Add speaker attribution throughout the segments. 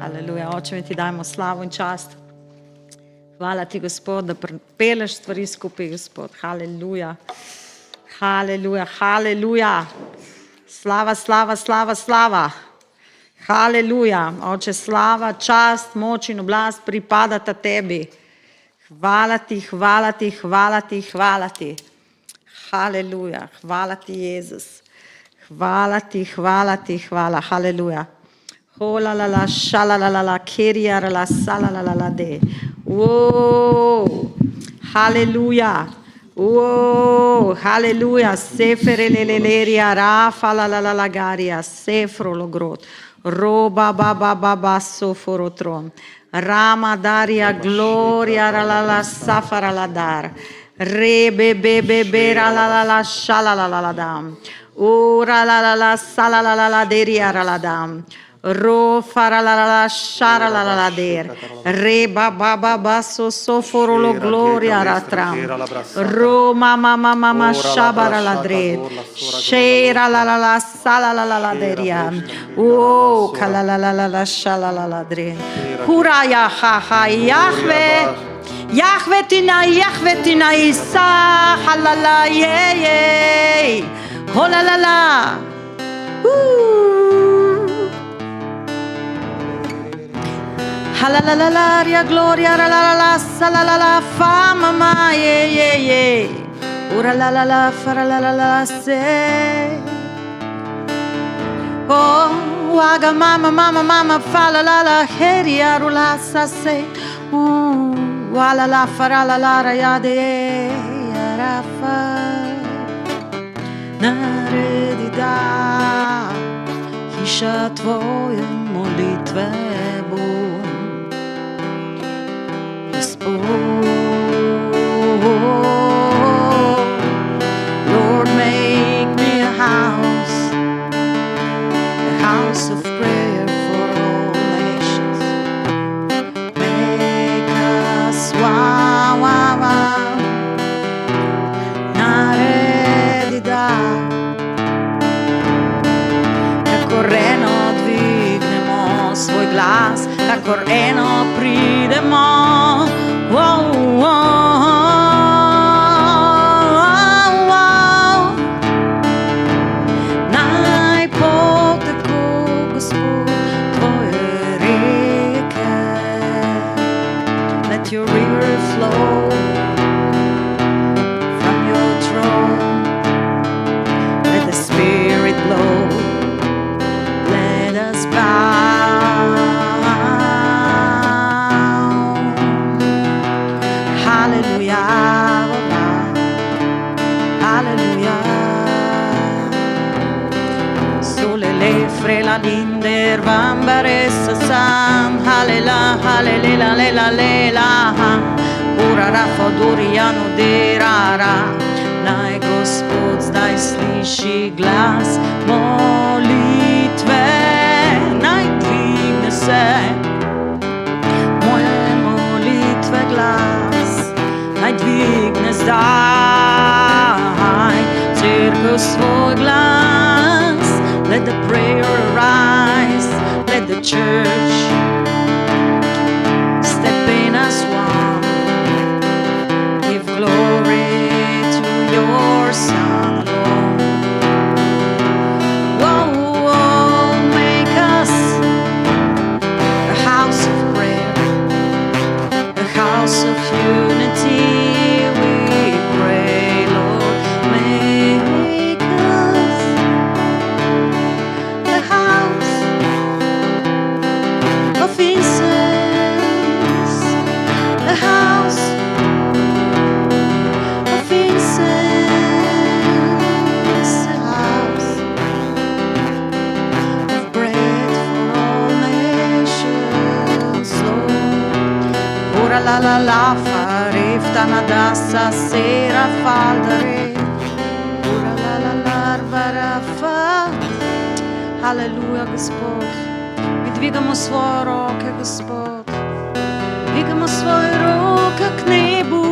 Speaker 1: Aleluja, Oče, mi ti dajmo slavo in čast. Hvala ti, Gospod, da peleš stvari skupaj, Gospod. Haleluja, haleluja, haleluja. Slava, slava, slava, slava. Haleluja, Oče, slava, čast, moč in oblast pripadata tebi. Hvala ti, hvala ti, hvala ti, hvala ti. Haleluja, hvala ti, Jezus. Hvala ti, hvala ti, hvala. Haleluja. Hola la la shala la la la keria la sala la la la de. Whoa. Hallelujah. Whoa. Hallelujah. Sefere le leria rafa la la la la garia sefro lo grot. Roba ba ba ba ba soforotron. Rama daria gloria la la safara la dar. Rebe be be be la la la shala la la la dam. Ora la la la sala la la la deria la dam. Ro fara la la la shara la la la der. Re ba ba ba ba so foro lo gloria ratram. Ro ma ma ma ma ma shabara la dre. Shera la la la sala la la la deria. Oh kala la la la la shala la la dre. Hura ya ha ha Yahweh. Yahweh tina isa halala ye ye. Oh la la la. Hallelujah, gloria, la la la, la la la, fama, ma, ye, ye, ye. Ora la la la, fara la la la, se. Oh, waga mama, mama, mama, fa la la la, heria, rula, sa, se. Wa la la, fara la la, ra, ya, de, ya, ra, fa. Naredi da, hiša tvoje molitve bo. Lord, make me a house of prayer for all nations. Make us naredida, kakor eno dvignemo svoj glas, kakor eno pridemo. Wow, wow, wow. Naj poteko, Gospod, tvoje reke. Let your river flow from your throne. Let the Spirit blow. Let us bow. Frela linder vambaressa sam halela halela lela lela ura rafa duriano derara naj Gospod zdaj sliši glas molitve naj dvigne se moje molitve glas naj dvigne zdaj cerkev svoj glas. Let the prayer arise, let the church step in as one. Give glory to your Son alone. Whoa, whoa, make us a house of prayer, a house of unity. We pray, Lord, make us a house of incense, a house of bread for all nations, Lord. Ora la la la farifta nadasa sera faldare. Ora la la la barafa. Haleluja, Gospod. Mi dvigamo svoje roke, Gospod. Dvigamo svoje roke k nebu.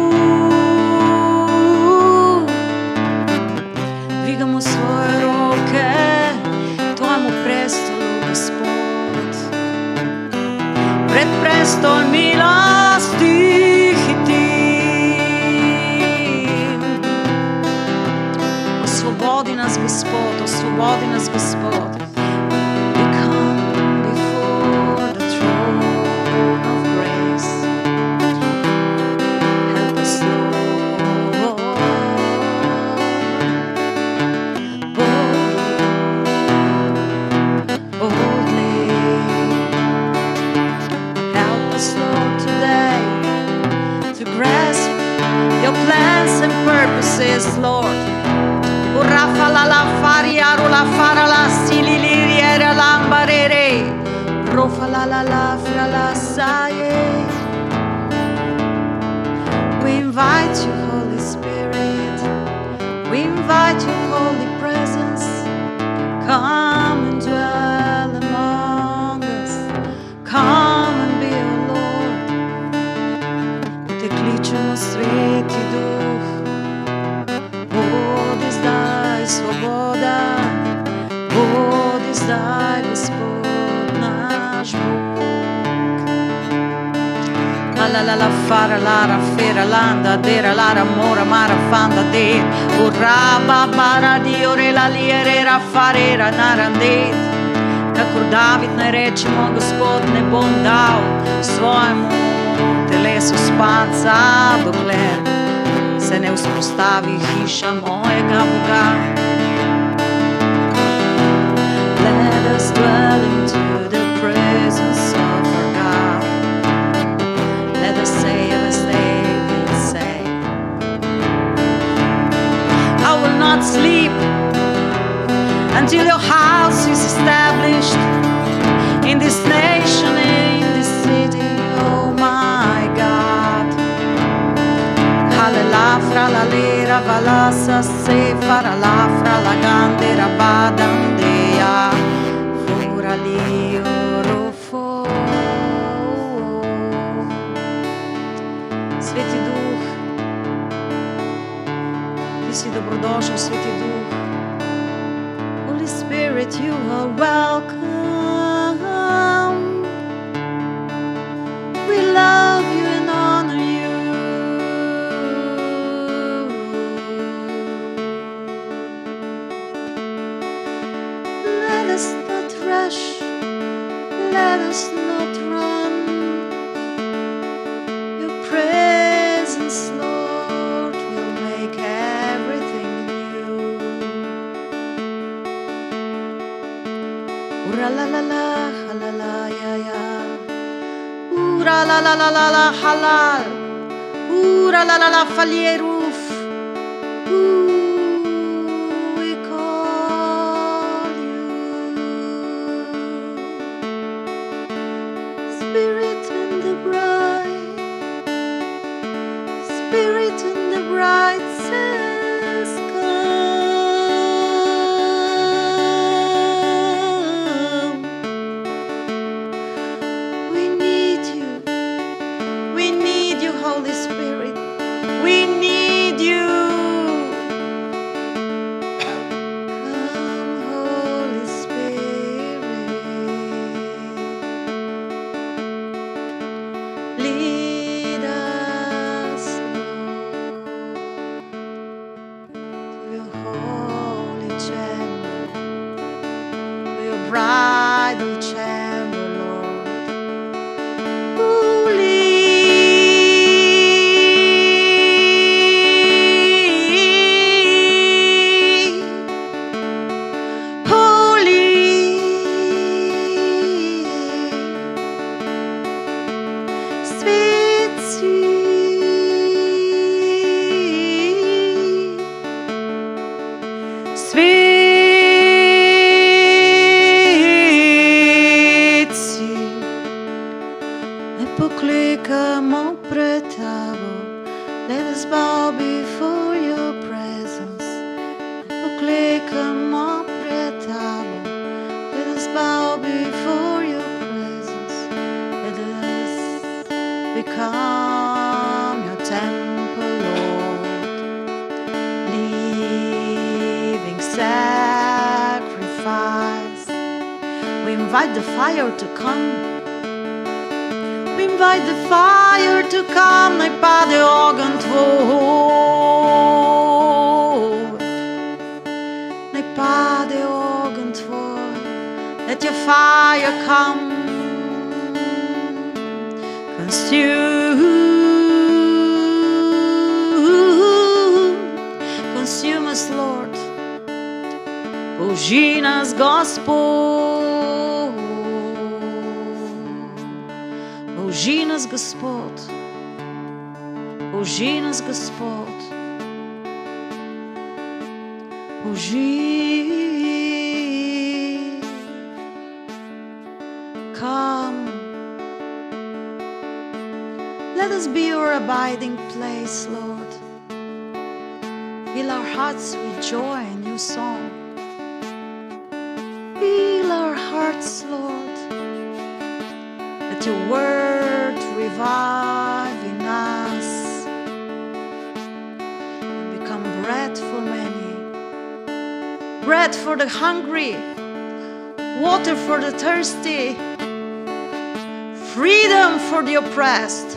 Speaker 1: Dvigamo svoje roke tvojemu prestolu, Gospod. столь милостив и Ты. Освободи нас, Господь, освободи нас, Господь. We come before the throne of grace. Help us, Lord, boldly. Help us, Lord, today to grasp Your plans and purposes, Lord. Urafa la la faria rula fara la sililiera lambarere. Rofa la la la fra la saye. We invite You, Holy Spirit. We invite Your holy presence. Come and dwell among us. Come and be our Lord. Te kličemo, Sveti Duh. Bodi zdaj svoboda, bodi zdaj Gospod naš Bog. La la la fara lara fera landa dera lara mora mara fanda de uraba bara di ore la liere ra farera narandet. Kakor David naj rečemo, Gospod ne bom dal svojemu telesu spanca, dokler se ne vzpostavi hiša mojega Boga. Let us dwell into the presence of our God. Let us say as David say, I will not sleep until Your house is established in this nation, in this city, oh my God. La fra la lera valasa se farà la fra la gandera badandea fura li orofo. Sveti Duh, Ti si dobrodošel, Sveti Duh. Holy Spirit, You are welcome. We love You and honor You. Let us not rush, let us not run. Your presence, Lord, will make everything new. Ura la la la, halala ya ya. Ura la la la la la, halal. Ura la la la, falieruf. We call You. Spirit and the bride, Spirit and the bride says, come. We need You. We need You, Holy Spirit. We need You. Come, Holy Spirit. Lead us, Lord, to Your holy chamber, to Your bridal chamber, Lord. Poklekamo pred Tebou, let us bow before Your presence. Poklekamo pred Tebou, let us bow before Your presence. Let us become Your temple, Lord, living sacrifice. We invite the fire to come. We invite the fire to come, nej Padre ögon två. Nej Padre ögon två. Let your fire come. Consume us, Lord. Ожи нас, Господь. Ожи нас, Господь. Ожи нас, Господь. Ожи. Come. Let us be your abiding place, Lord. Fill our hearts with joy and new song. Fill our hearts, Lord. Let your word revive in us and become bread for many. Bread for the hungry, water for the thirsty, freedom for the oppressed.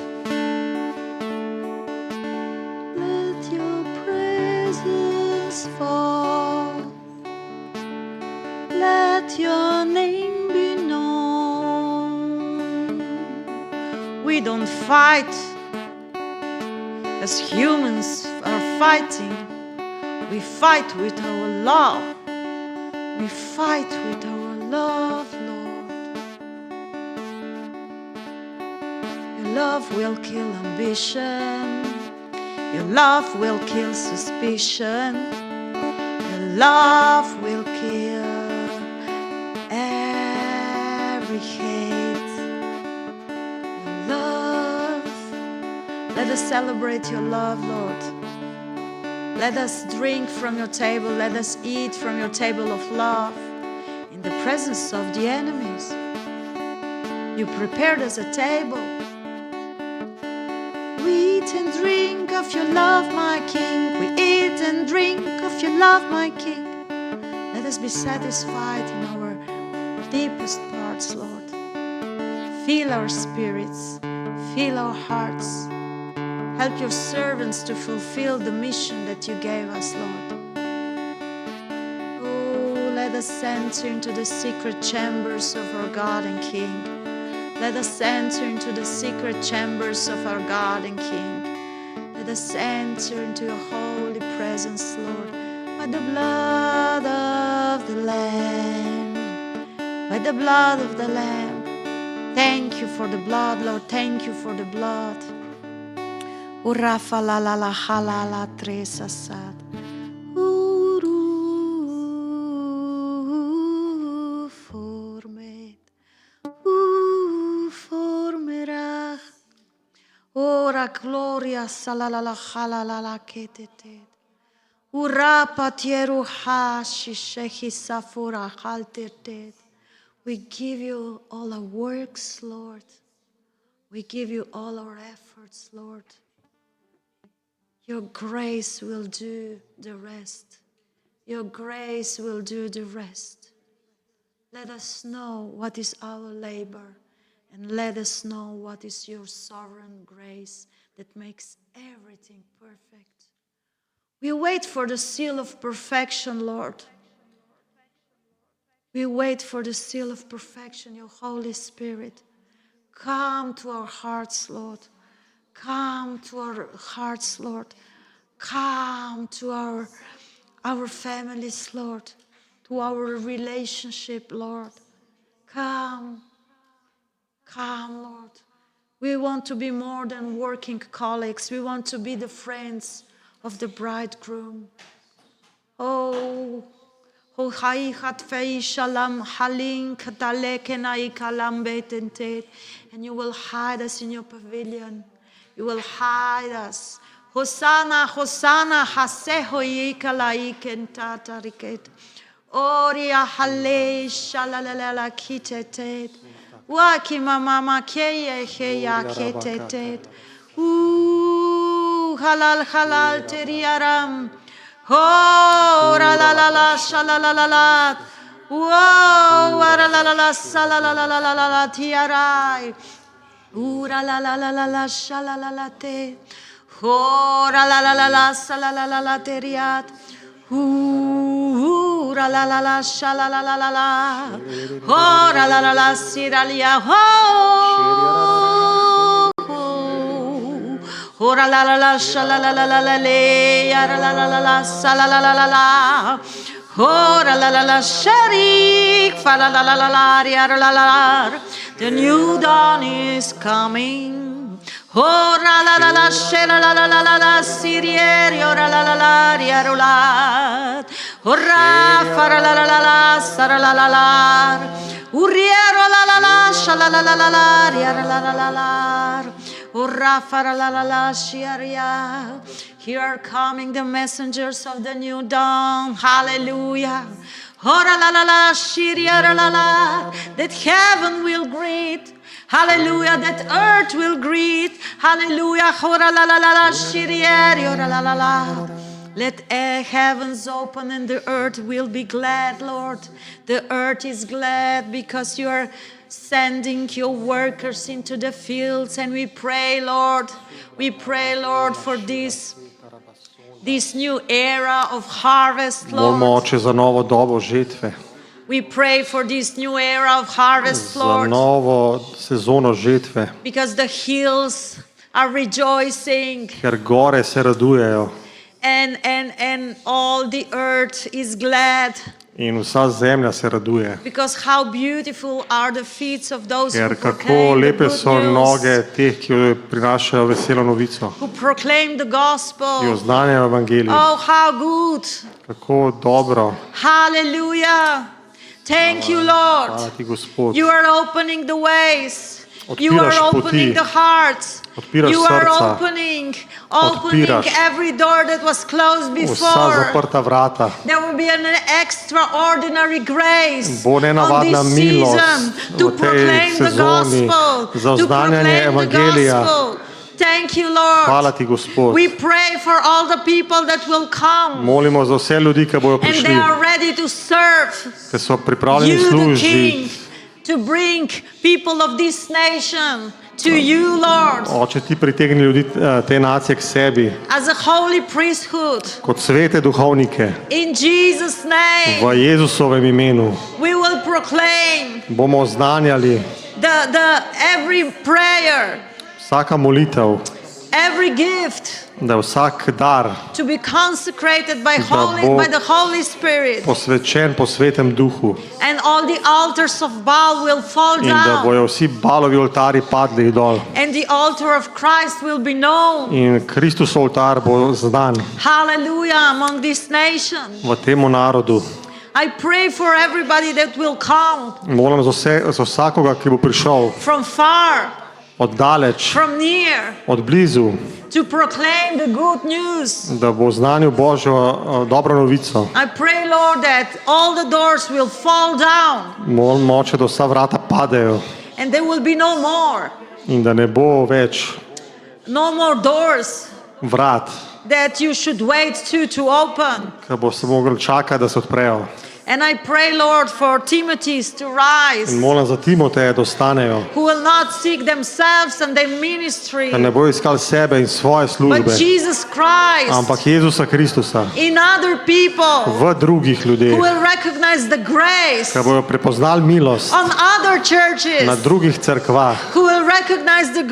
Speaker 1: Let your name be known. We don't fight as humans are fighting. We fight with our love. We fight with our love, Lord. Your love will kill ambition. Your love will kill suspicion. Your love will kill every hate. Your love. Let us celebrate your love, Lord. Let us drink from your table. Let us eat from your table of love in the presence of the enemies. You prepared us a table. We eat and drink of your love, my King. We eat and drink of your love, my King. Let us be satisfied in our deepest parts, Lord. Fill our spirits. Fill our hearts. Help your servants to fulfill the mission that you gave us, Lord. Oh, let us enter into the secret chambers of our God and King. Let us enter into the secret chambers of our God and King. Let us enter into your holy presence, Lord, by the blood of the Lamb. By the blood of the Lamb. Thank you for the blood, Lord. Thank you for the blood. Urafa la la la halala tresa sad. Formerach. Ora gloria salalala halala ketete. Urapa tieru hashi shehi safura haltertet. We give you all our works, Lord. We give you all our efforts, Lord. Your grace will do the rest. Your grace will do the rest. Let us know what is our labor, and let us know what is your sovereign grace that makes everything perfect. We wait for the seal of perfection, Lord. We wait for the seal of perfection, your Holy Spirit. Come to our hearts, Lord. Come to our hearts, Lord. Come to our families, Lord. To our relationship, Lord. Come, Lord. We want to be more than working colleagues. We want to be the friends of the bridegroom. Oh, and you will hide us in your pavilion. You will hide us. Hosanna, Hosanna, haseho ikalaikentariket. Oria hale shalalela kitetet. Waki mama keye heya ketetet. Halal teriaram. Oh, la la la la, shala la la la. Whoa, la la la la, shala la la la la la, tiarai. Ura la la la la la shala la la te. Ora la la la la sala la la la te riat. Ura la la la shala la la la la. Ora la la la siralia. Ora la la la shala la la la la le. Ara la la la la sala la la la la. Ora la la la sharik. Fa la la la la la. Ara la la. The new dawn is coming. Ora la la la shela la la la la la sirieri ora la la la riarolat. Ora fara la la la la sara la la la. Uriero la la la shala la la la la riara la la la la. Ora fara la la la shiaria. Here are coming the messengers of the new dawn. Hallelujah. Ora la la la shiria la la. That heaven will greet. Hallelujah, that earth will greet. Hallelujah. Ora la la la la shirieri ora la la la. Let heavens open and the earth will be glad, Lord. The earth is glad because you are sending your workers into the fields. And we pray, Lord, for this new era of harvest,
Speaker 2: Molimo,
Speaker 1: Lord.
Speaker 2: Oče, za novo dobo žetve,
Speaker 1: We pray for this new era of harvest,
Speaker 2: za
Speaker 1: Lord,
Speaker 2: novo sezono žetve,
Speaker 1: because the hills are rejoicing
Speaker 2: ker gore se radujejo
Speaker 1: and all the earth is glad.
Speaker 2: in vsa zemlja se raduje.
Speaker 1: Because how beautiful are the feet of those who
Speaker 2: Ker kako
Speaker 1: proclaim the
Speaker 2: lepe
Speaker 1: good
Speaker 2: so
Speaker 1: news,
Speaker 2: noge teh, ki prinašajo veselo novico,
Speaker 1: who proclaim the
Speaker 2: ki
Speaker 1: gospel.
Speaker 2: oznanjajo evangelij.
Speaker 1: Oh, how good.
Speaker 2: Kako dobro.
Speaker 1: Hallelujah. Thank you, Lord.
Speaker 2: Hvala ti, Gospod.
Speaker 1: You are opening the ways. You
Speaker 2: Odpiraš
Speaker 1: are
Speaker 2: poti.
Speaker 1: opening the hearts.
Speaker 2: Odpiraš
Speaker 1: You are
Speaker 2: srca.
Speaker 1: opening
Speaker 2: Odpiraš
Speaker 1: every door that was closed
Speaker 2: Vsa
Speaker 1: before.
Speaker 2: zaprta vrata.
Speaker 1: There will be an extraordinary grace
Speaker 2: Bo
Speaker 1: on
Speaker 2: nenavadna
Speaker 1: this
Speaker 2: milost
Speaker 1: season to
Speaker 2: v tej
Speaker 1: proclaim the
Speaker 2: sezoni
Speaker 1: gospel.
Speaker 2: za
Speaker 1: To
Speaker 2: oznanjanje
Speaker 1: proclaim the
Speaker 2: evangelija.
Speaker 1: gospel. Thank you, Lord.
Speaker 2: Hvala ti, Gospod.
Speaker 1: We pray for all the people that will come
Speaker 2: Molimo za vse ljudi, ki bodo
Speaker 1: and they
Speaker 2: prišli,
Speaker 1: are ready to serve.
Speaker 2: ki so pripravljeni
Speaker 1: You, the
Speaker 2: služiti.
Speaker 1: King, to bring people of this nation to you, Lord,
Speaker 2: Oče, ti pritegni ljudi te nacije k sebi,
Speaker 1: as a holy priesthood.
Speaker 2: kot svete duhovnike.
Speaker 1: In Jesus' name,
Speaker 2: V Jezusovem imenu
Speaker 1: we will proclaim
Speaker 2: bomo oznanjali
Speaker 1: the every prayer,
Speaker 2: vsaka molitev,
Speaker 1: every gift
Speaker 2: da je vsak dar
Speaker 1: to be consecrated by
Speaker 2: bo
Speaker 1: the Holy Spirit,
Speaker 2: posvečen po svetem duhu
Speaker 1: and all the altars of Baal will fall
Speaker 2: in da
Speaker 1: down,
Speaker 2: bojo vsi balovi oltari padli dol
Speaker 1: and the altar of Christ will be known.
Speaker 2: in Kristusov oltar bo znan
Speaker 1: Hallelujah among this nation.
Speaker 2: v temu narodu.
Speaker 1: I pray for everybody that will come
Speaker 2: Molim za vsakoga, ki bo prišel
Speaker 1: from far,
Speaker 2: od daleč,
Speaker 1: from near,
Speaker 2: od blizu,
Speaker 1: to proclaim the good news.
Speaker 2: da bo znanil Božjo dobro novico.
Speaker 1: I pray, Lord, that all the doors will fall down
Speaker 2: Molim, Oče, da vsa vrata padejo
Speaker 1: and there will be no more
Speaker 2: in da ne bo več
Speaker 1: doors
Speaker 2: vrat,
Speaker 1: that you should wait to open.
Speaker 2: ki bo se mogli čakati, da se odprejo.
Speaker 1: And I pray, Lord, for Timothy's to
Speaker 2: In
Speaker 1: rise,
Speaker 2: molim za Timoteja, da ostanejo,
Speaker 1: who will not seek themselves and their ministry,
Speaker 2: da ne bojo iskali sebe in svoje
Speaker 1: but
Speaker 2: službe,
Speaker 1: Jesus Christ
Speaker 2: ampak Jezusa Kristusa
Speaker 1: in other people
Speaker 2: v drugih ljudeh,
Speaker 1: who will recognize the grace
Speaker 2: ki bojo prepoznali milost
Speaker 1: on other churches,
Speaker 2: na drugih cerkvah,
Speaker 1: who will recognize the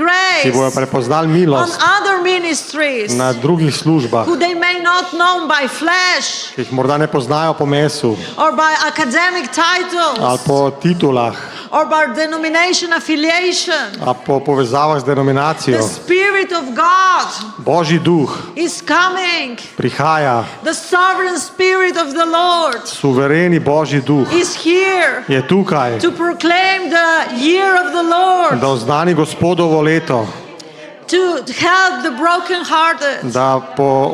Speaker 2: ki bojo
Speaker 1: grace
Speaker 2: prepoznali
Speaker 1: on
Speaker 2: milost
Speaker 1: other ministries,
Speaker 2: na drugih službah,
Speaker 1: who they may not know by flesh
Speaker 2: ki jih morda ne poznajo po mesu
Speaker 1: or by academic
Speaker 2: ali
Speaker 1: titles
Speaker 2: po titulah
Speaker 1: or by denomination affiliation.
Speaker 2: ali po povezavah z denominacijo.
Speaker 1: The Spirit of God
Speaker 2: Božji duh
Speaker 1: is coming.
Speaker 2: prihaja,
Speaker 1: The sovereign Spirit of the Lord
Speaker 2: suvereni Božji duh
Speaker 1: is here
Speaker 2: je tukaj,
Speaker 1: to proclaim the year of the Lord,
Speaker 2: da oznani Gospodovo leto,
Speaker 1: to help the brokenhearted.
Speaker 2: da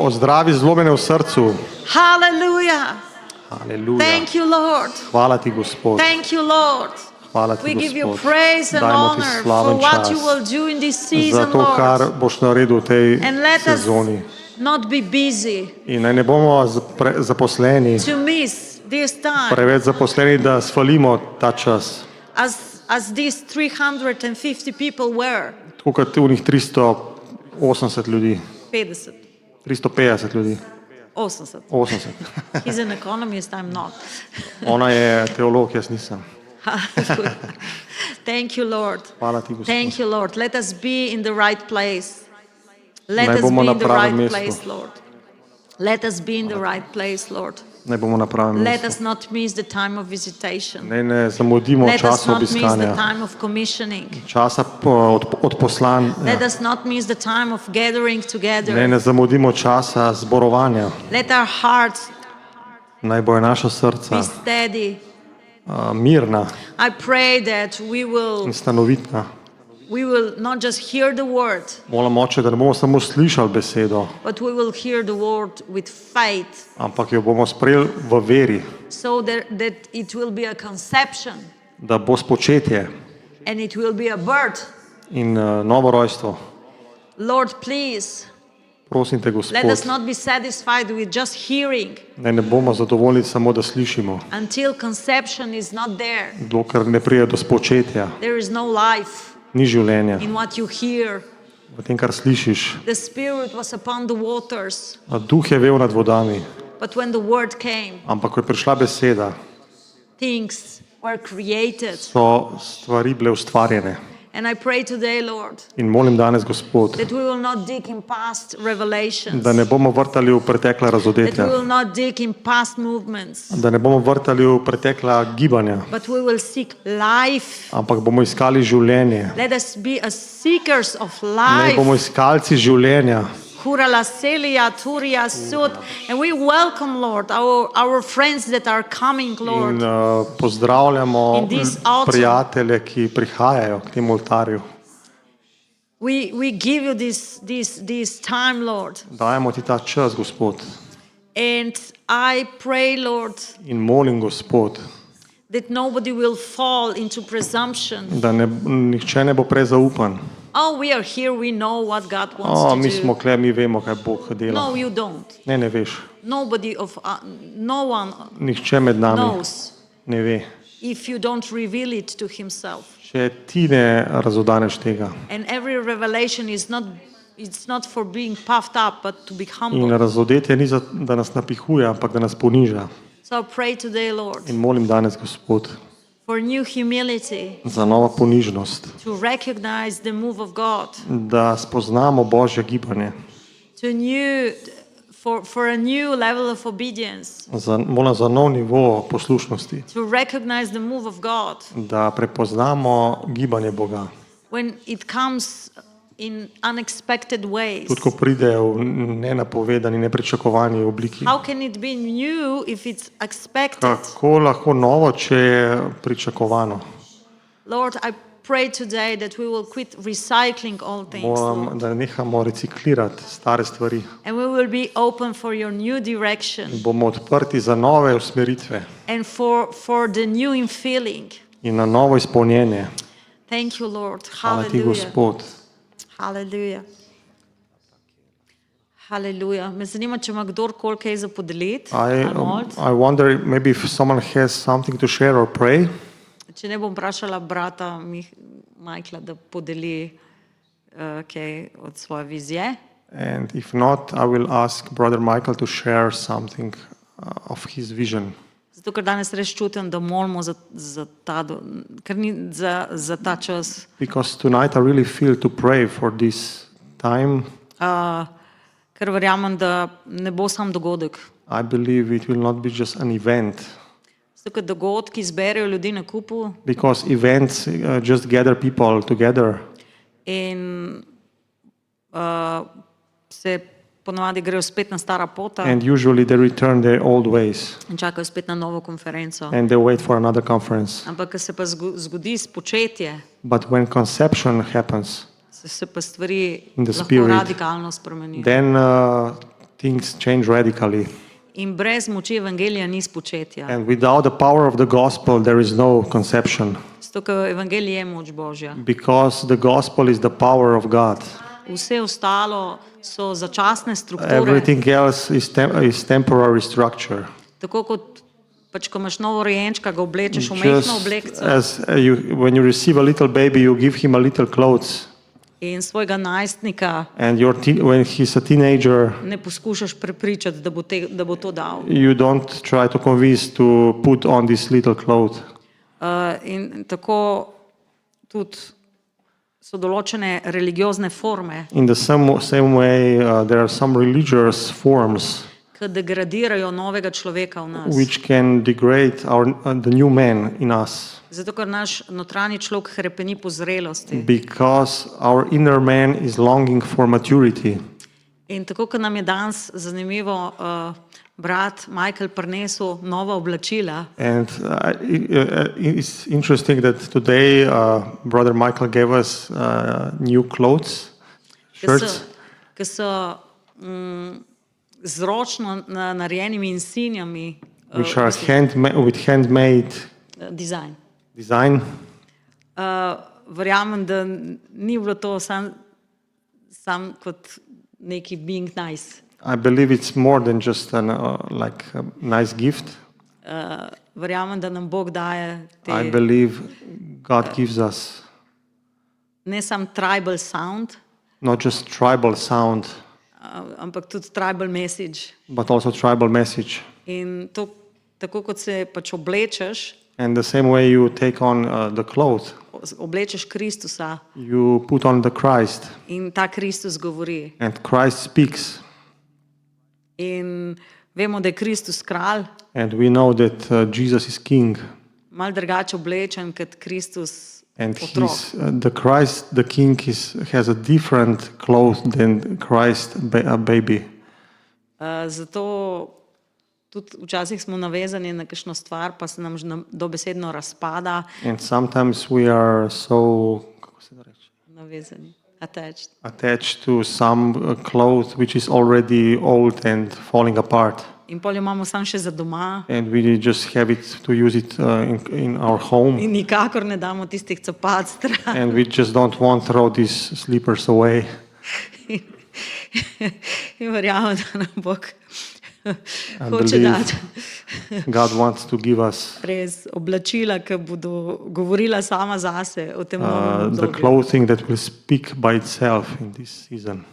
Speaker 2: ozdravi zlomljene v srcu.
Speaker 1: Hallelujah.
Speaker 2: Haleluja.
Speaker 1: Thank you, Lord.
Speaker 2: Hvala ti, Gospod.
Speaker 1: Thank you, Lord.
Speaker 2: Hvala ti,
Speaker 1: We give you
Speaker 2: Gospod.
Speaker 1: praise and
Speaker 2: Dajmo ti
Speaker 1: honor for
Speaker 2: slaven
Speaker 1: what you
Speaker 2: čas
Speaker 1: will do in this
Speaker 2: za
Speaker 1: season,
Speaker 2: to, kar
Speaker 1: Lord.
Speaker 2: boš naredil v tej
Speaker 1: And let us
Speaker 2: sezoni.
Speaker 1: not be busy
Speaker 2: In naj ne bomo zaposleni,
Speaker 1: to miss this time
Speaker 2: preveč zaposleni, da svalimo ta čas.
Speaker 1: as as these 350 people were.
Speaker 2: Tako kot unih 380 ljudi,
Speaker 1: 50,
Speaker 2: 350 ljudi,
Speaker 1: 80.
Speaker 2: 80.
Speaker 1: He's an economist, I'm not.
Speaker 2: Ona je teolog, jaz nisem.
Speaker 1: Thank you, Lord.
Speaker 2: Hvala ti, Gospod.
Speaker 1: Thank you, Lord. Let us be in the right place. Let
Speaker 2: Naj
Speaker 1: us
Speaker 2: bomo
Speaker 1: be
Speaker 2: na
Speaker 1: in the
Speaker 2: pravem
Speaker 1: right
Speaker 2: mestu.
Speaker 1: place, Lord. Let us be in the right place, Lord.
Speaker 2: Naj bomo na pravem
Speaker 1: Let
Speaker 2: mestu.
Speaker 1: us not miss the time of visitation.
Speaker 2: Naj ne zamudimo
Speaker 1: Let us
Speaker 2: časa
Speaker 1: not miss the
Speaker 2: obiskanja,
Speaker 1: time of commissioning.
Speaker 2: časa od poslanj.
Speaker 1: Let us not miss the time of gathering
Speaker 2: Naj
Speaker 1: together.
Speaker 2: ne zamudimo časa zborovanja.
Speaker 1: Let our hearts
Speaker 2: Naj bojo naša srca
Speaker 1: be steady.
Speaker 2: mirna
Speaker 1: I pray that
Speaker 2: in stanovitna.
Speaker 1: we will not just hear the word,
Speaker 2: Mola moče, da ne bomo samo slišali besedo,
Speaker 1: but we will hear the word with faith,
Speaker 2: ampak jo bomo sprejeli v veri,
Speaker 1: so that it will be a conception
Speaker 2: da bo spočetje
Speaker 1: and it will be a birth.
Speaker 2: in novo rojstvo.
Speaker 1: Lord, please,
Speaker 2: Prosim te,
Speaker 1: let us
Speaker 2: Gospod,
Speaker 1: not be satisfied with just hearing
Speaker 2: naj ne bomo zadovoljni samo, da slišimo,
Speaker 1: until conception is not there.
Speaker 2: dokler ne pride do spočetja.
Speaker 1: There is no life
Speaker 2: Ni življenja
Speaker 1: in what you hear.
Speaker 2: v tem, kar slišiš.
Speaker 1: The Spirit was upon the waters,
Speaker 2: Duh je vel nad vodami,
Speaker 1: but when the word came,
Speaker 2: ampak ko je prišla beseda,
Speaker 1: things were created.
Speaker 2: so stvari bile ustvarjene.
Speaker 1: And I pray today, Lord,
Speaker 2: In molim danes, Gospod,
Speaker 1: that we will not dig in past revelations,
Speaker 2: da ne bomo vrtali v pretekla
Speaker 1: that we
Speaker 2: razodetja,
Speaker 1: will not dig in past movements,
Speaker 2: da ne bomo vrtali v pretekla gibanja,
Speaker 1: but we will seek life.
Speaker 2: ampak bomo iskali življenje.
Speaker 1: Let us be a seekers of
Speaker 2: Naj bomo
Speaker 1: life.
Speaker 2: iskalci življenja.
Speaker 1: Kurala Celia, Turia, Sud. And we welcome, Lord, our friends that are coming,
Speaker 2: In
Speaker 1: Lord.
Speaker 2: pozdravljamo
Speaker 1: In this autumn.
Speaker 2: prijatelje, ki prihajajo k temu oltarju.
Speaker 1: We give you this time, Lord.
Speaker 2: Dajemo ti ta čas, Gospod.
Speaker 1: And I pray, Lord,
Speaker 2: In molim, Gospod,
Speaker 1: that nobody will fall into presumption.
Speaker 2: da nihče ne bo prezaupan.
Speaker 1: Oh, we are here, we know what God wants
Speaker 2: Mi
Speaker 1: to
Speaker 2: smo
Speaker 1: do.
Speaker 2: kle, mi vemo, kaj Bog dela.
Speaker 1: No, you don't.
Speaker 2: Ne veš.
Speaker 1: Nobody of no one
Speaker 2: Nihče med nami
Speaker 1: knows
Speaker 2: ne ve.
Speaker 1: if you don't reveal it to himself.
Speaker 2: Če ti ne razodaneš tega.
Speaker 1: And every revelation is not it's not for being puffed up, but to be
Speaker 2: In
Speaker 1: humble.
Speaker 2: razodetje ni, da nas napihuje, ampak da nas poniža.
Speaker 1: So I pray today, Lord,
Speaker 2: In molim danes, Gospod,
Speaker 1: for new humility,
Speaker 2: za novo ponižnost,
Speaker 1: to recognize the move of God,
Speaker 2: da spoznamo Božje gibanje.
Speaker 1: for a new level of obedience,
Speaker 2: Molim za nov nivo poslušnosti,
Speaker 1: to recognize the move of God
Speaker 2: da prepoznamo gibanje Boga.
Speaker 1: when it comes in unexpected ways.
Speaker 2: Tudi ko pride v nenapovedani, nepričakovani obliki.
Speaker 1: How can it be new if it's expected?
Speaker 2: Kako lahko novo, če je pričakovano?
Speaker 1: Lord, I pray today that we will quit recycling all things,
Speaker 2: Moram,
Speaker 1: Lord,
Speaker 2: da nehamo reciklirati stare stvari.
Speaker 1: and we will be open for your new direction
Speaker 2: Bomo odprti za nove usmeritve
Speaker 1: and for the new infilling.
Speaker 2: in na novo izpolnjenje.
Speaker 1: Thank you, Lord.
Speaker 2: Hvala ti,
Speaker 1: Hallelujah.
Speaker 2: Gospod.
Speaker 1: Hallelujah. Hallelujah. Me zanima, če ima kdorkoli kaj za podeliti.
Speaker 2: I wonder maybe if someone has something to share or pray.
Speaker 1: Če ne bom vprašala brata Michaela, da podeli kaj od svoje vizije.
Speaker 2: And if not, I will ask Brother Michael to share something of his vision.
Speaker 1: Zato, ker danes res čutim, da molimo za ta čas.
Speaker 2: Because tonight I really feel to pray for this time.
Speaker 1: Ker verjamem, da ne bo sam dogodek.
Speaker 2: I believe it will not be just an event.
Speaker 1: Zato, ker dogodki zberejo ljudi na kupu
Speaker 2: Because events just gather people together.
Speaker 1: in se ponovadi grejo spet na stara pota
Speaker 2: And usually they return their old ways.
Speaker 1: in čakajo spet na novo konferenco.
Speaker 2: And they wait for another conference.
Speaker 1: Ampak, ko se pa zgodi spočetje,
Speaker 2: But when conception happens,
Speaker 1: se pa stvari
Speaker 2: In the
Speaker 1: lahko
Speaker 2: spirit.
Speaker 1: radikalno spremenijo.
Speaker 2: then things change radically.
Speaker 1: In brez moči evangelija ni spočetja.
Speaker 2: And without the power of the gospel, there is no conception.
Speaker 1: Zato, ker evangelij je moč Božja.
Speaker 2: Because the gospel is the power of God.
Speaker 1: Vse ostalo so začasne strukture,
Speaker 2: Everything else is temporary structure.
Speaker 1: tako kot pač ko imaš novo rojenčka, ga oblečeš v majhno
Speaker 2: Just
Speaker 1: oblekco
Speaker 2: as when you receive a little baby, you give him a little clothes.
Speaker 1: in svojega najstnika
Speaker 2: And when he's a teenager,
Speaker 1: ne poskušaš prepričati, da bo to dal.
Speaker 2: you don't try to convince to put on this little cloth.
Speaker 1: In tako tudi so določene religiozne forme,
Speaker 2: In the same way, there are some religious forms
Speaker 1: ki degradirajo novega človeka v nas.
Speaker 2: which can degrade the new man in us,
Speaker 1: Zato, ker naš notranji človek hrepeni po zrelosti.
Speaker 2: because our inner man is longing for maturity.
Speaker 1: In tako, kot nam je danes zanimivo, brat Michael prinesel nova oblačila,
Speaker 2: And it's interesting that today Brother Michael gave us new clothes, shirts,
Speaker 1: ki so z ročno narejenimi insignijami,
Speaker 2: which are with handmade
Speaker 1: dizajn.
Speaker 2: design.
Speaker 1: Verjamem, da ni bilo to sam kot neki being nice.
Speaker 2: I believe it's more than just like a nice gift.
Speaker 1: Verjamem, da nam Bog daje
Speaker 2: I believe God gives us
Speaker 1: ne sam tribal sound,
Speaker 2: not just tribal sound,
Speaker 1: ampak tudi tribal message.
Speaker 2: but also tribal message.
Speaker 1: In to, tako kot se pač oblečeš,
Speaker 2: And the same way you take on the cloth,
Speaker 1: oblečeš Kristusa
Speaker 2: you put on the Christ,
Speaker 1: in ta Kristus govori.
Speaker 2: and Christ speaks.
Speaker 1: In vemo, da je Kristus kralj,
Speaker 2: And we know that Jesus is King,
Speaker 1: malo drugače oblečen kot Kristus
Speaker 2: and
Speaker 1: otrok.
Speaker 2: the Christ, the King, has a different cloth than Christ, a baby.
Speaker 1: Zato tudi včasih smo navezani na kakšno stvar, pa se nam že dobesedno razpada.
Speaker 2: And sometimes we are so
Speaker 1: Navezani, attached.
Speaker 2: attached to some cloth which is already old and falling apart.
Speaker 1: In pol jo imamo samo še za doma
Speaker 2: And we just have it to use it in our home.
Speaker 1: in nikakor ne damo tistih copat stran.
Speaker 2: And we just don't want to throw these slippers away.
Speaker 1: In verjamem, da nam Bog
Speaker 2: I
Speaker 1: hoče
Speaker 2: believe
Speaker 1: dati
Speaker 2: God wants to give us
Speaker 1: res oblačila, ki bodo govorila sama zase o tem novem
Speaker 2: the
Speaker 1: obdobju.
Speaker 2: clothing that will speak by itself in this season.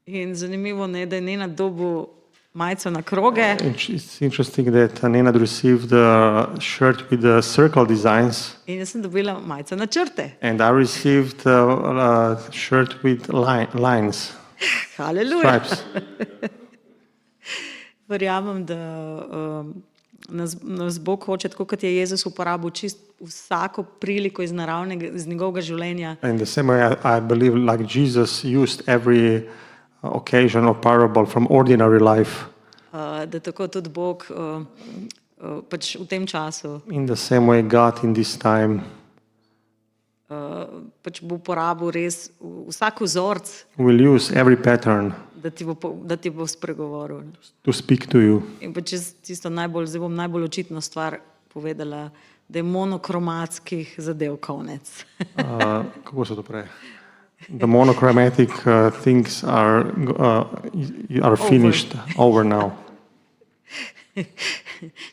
Speaker 1: In zanimivo je, da je Nena dobil majico na kroge
Speaker 2: It's interesting that Nenad received a shirt with the circle designs,
Speaker 1: in jaz sem dobila majico na črte.
Speaker 2: and I received a shirt with lines,
Speaker 1: Haleluja.
Speaker 2: stripes.
Speaker 1: Verjamem, da nas Bog hoče, tako kot je Jezus uporabil čist vsako priliko iz njegovega življenja,
Speaker 2: In the same way, I believe, like Jesus used every occasion or parable from ordinary life,
Speaker 1: da tako tudi Bog pač v tem času
Speaker 2: in the same way, God in this time
Speaker 1: pač bo uporabil res vsak vzorc,
Speaker 2: will use every pattern
Speaker 1: da ti bo spregovoril.
Speaker 2: to speak to you.
Speaker 1: In pa tisto zdaj bom najbolj očitno stvar povedala, da je monokromatskih zadev konec.
Speaker 2: Kako se to pravi? The monochromatic things are finished, over now.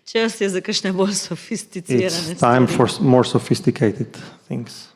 Speaker 1: Čas je za kakšne bolj sofisticirane
Speaker 2: It's time
Speaker 1: stvari.
Speaker 2: for more sophisticated things.